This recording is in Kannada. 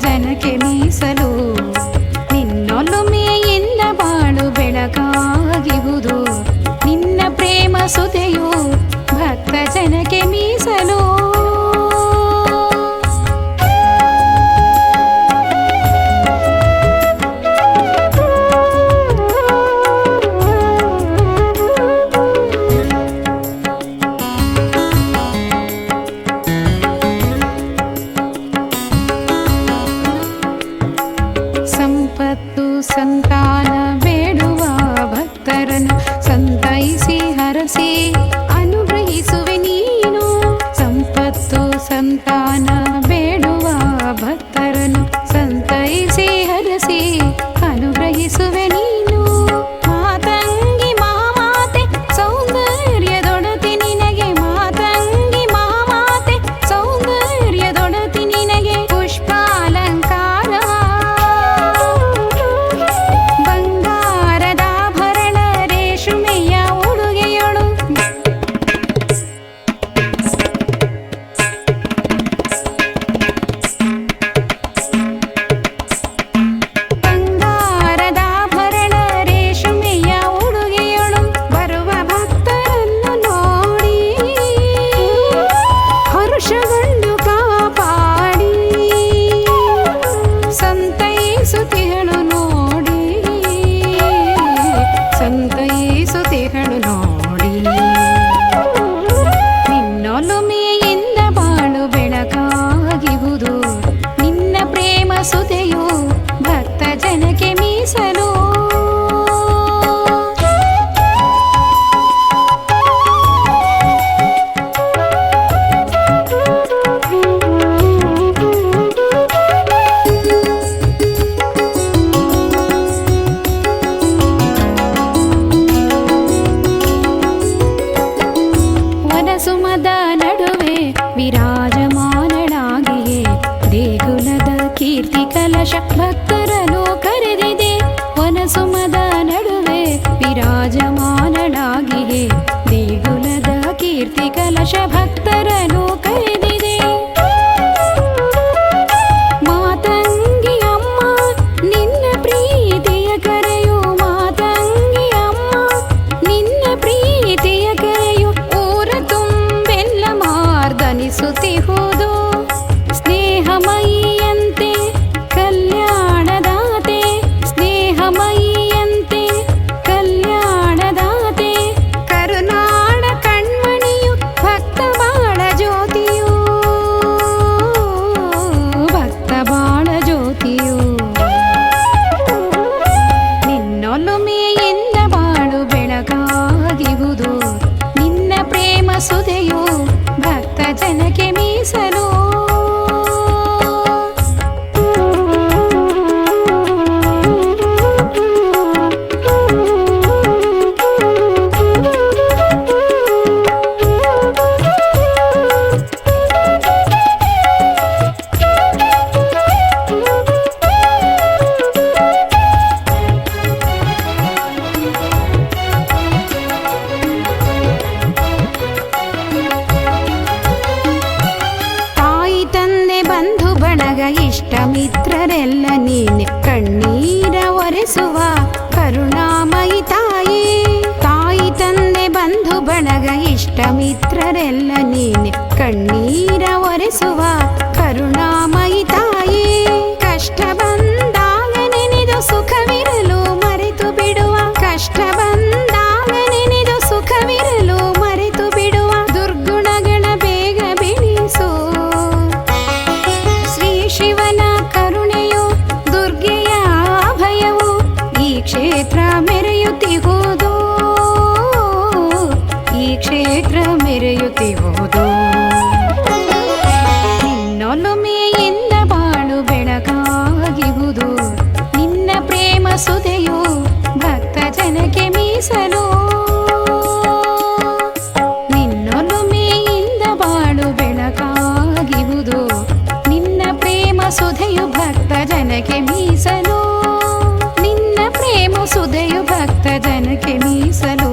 ಜನಕ್ಕೆ ಮೀಸಲು. ನಿನ್ನೊಲುಮೆಯಿಂದ ಬಾಳು ಬೆಳಕಾಗಿಹುದು, ನಿನ್ನ ಪ್ರೇಮ ಸುಧೆಯು ಭಕ್ತ ಜನಕ್ಕೆ ಮೀಸಲು. ಸಂಪತ್ತು ಸಂತಾನ ಬೇಡುವ ಭಕ್ತರನ್ನು ಸಂತೈಸಿ ಹರಸಿ ಅನುಗ್ರಹಿಸುವೆ ನೀನು. ಸಂಪತ್ತು ಸಂತಾನ ಬೇಡುವ ಭಕ್ತರನ್ನು ಸಂತೈಸಿ ಹರಸಿ ಅನುಗ್ರಹಿಸುವೆ ನೀನು. ಮಾತಂಗಿ ಮಹಾಮಾತೆ ಸೌಂದರ್ಯದೊಡತಿ ನಿನಗೆ, ಮಾತಂಗಿ ಮಹಾಮಾತೆ ಸೌಂದರ್ಯದೊಡತಿ ನಿನಗೆ ಪುಷ್ಪಾಲಂಕಾರವ ಬಂಗಾರದಾಭರಣ ರೇಷ್ಮೆಯ ಉಡುಗೆಯೊಳು ಬಂಗಾರದಾಭರಣ ರೇಷ್ಮೆಯ ಉಡುಗೆಯೊಳು ಬರುವ ಭಕ್ತರನ್ನು ನೋಡಿ ಹರ್ಷಗೊಂಡು ಕಾಪಾಡಿ ಸಂತೈಸುತ್ತಿಹಳು ನೋಡಿ, ಸಂತೈಸುತ್ತಿಹಳು ನೋಡಿ. ನಿನ್ನೊಲುಮೆಯಿಂದ ಬಾಳು ಬೆಳಕಾಗಿಹುದು, ನಿನ್ನ ಪ್ರೇಮ ಸುಧೆಯು ಭಕ್ತ ಜನಕ್ಕೆ ಮೀಸಲು. ವನಸುಮದ ನಡುವೆ ವಿರಾಜಮಾನಳಾಗಿಯೇ ದೇಗುಲದ ಕೀರ್ತಿ ಕಲಶ ಭಕ್ತರನ್ನು ಕರೆದಿದೆ. ವನಸುಮದ ನಡುವೆ ವಿರಾಜಮಾನಳಾಗಿಯೇ ದೇಗುಲದ ಕೀರ್ತಿ ಕಲಶ ಭಕ್ತರನ್ನು ಕರೆದಿದೆ. ಮಾತಂಗಿ ಅಮ್ಮ ನಿನ್ನ ಪ್ರೀತಿಯ ಕರೆಯು, ಮಾತಂಗಿ ಅಮ್ಮ ನಿನ್ನ ಪ್ರೀತಿಯ ಕರೆಯು ಊರ ತುಂಬೆಲ್ಲ ಮಾರ್ದನಿಸುತ್ತಿಹುದು. ಸ್ನೇಹಮಯಿಯಂತೆ ಕಲ್ಯಾಣದಾತೆ, ಸ್ನೇಹಮಯಿಯಂತೆ ಕಲ್ಯಾಣದಾತೆ ಕರುನಾಡ ಕಣ್ಮಣಿಯು ಭಕ್ತ ಬಾಳ ಜ್ಯೋತಿಯು, ಭಕ್ತ ಬಾಳ ಜ್ಯೋತಿಯು. ನಿನ್ನೊಲುಮೆಯಿಂದ ಬಾಳು ಬೆಳಕಾಗಿಹುದು, ನಿನ್ನ ಪ್ರೇಮ ಸುಧೆಯು ಭಕ್ತ ಜನಕ್ಕೆ ಮೀಸಲು. ತಾಯಿ ತಂದೆ ಬಂಧು ಬಳಗ ಇಷ್ಟ ಮಿತ್ರರೆಲ್ಲ ನೀನೆ, ಕಣ್ಣೀರ ಒರೆಸುವ ಕರುಣಾಮಯಿ ತಾಯಿ. ತಾಯಿ ತಂದೆ ಬಂಧು ಬಳಗ ಇಷ್ಟ ಮಿತ್ರರೆಲ್ಲ ನೀನೆ, ಕಣ್ಣೀರ ಒರೆಸುವ ಕರುಣಾಮಯಿ ತಾಯಿ. ಕಷ್ಟ ಬಂದಾಗ ನೆನೆದು ಸುಖವಿರಲು ಮರೆತು ಬಿಡುವ, ಕಷ್ಟ ಬಂದಾಗ ನೆನೆದು ಸುಖವಿರಲು ಮರೆತು ಬಿಡುವ ದುರ್ಗುಣಗಳ ಬೇಗ ಬಿಡಿಸು. ಶ್ರೀ ಶಿವನ ಕರುಣೆಯು ದುರ್ಗೆಯ ಅಭಯವು ಈ ಕ್ಷೇತ್ರ ಮೆರೆಯುತ್ತಿಹುದು, ಈ ಕ್ಷೇತ್ರ ಮೆರೆಯುತ್ತಿಹುದು. ನಿನ್ನೊಲುಮೆಯಿಂದ ಬಾಳು ಬೆಳಕಾಗಿಹುದು, ನಿನ್ನ ಪ್ರೇಮ ಸುಧೆಯು ಭಕ್ತ ಜನಕ್ಕೆ ಮೀಸಲು. ನಿನ್ನೊಲುಮೆಯಿಂದ ಬಾಳು ಬೆಳಕಾಗಿಹುದು, ನಿನ್ನ ಪ್ರೇಮ ಸುಧೆಯು ಭಕ್ತ ಜನಕ್ಕೆ ಮೀಸಲು. ನಿನ್ನ ಪ್ರೇಮ ಸುಧೆಯು ಭಕ್ತ ಜನಕ್ಕೆ ಮೀಸಲು.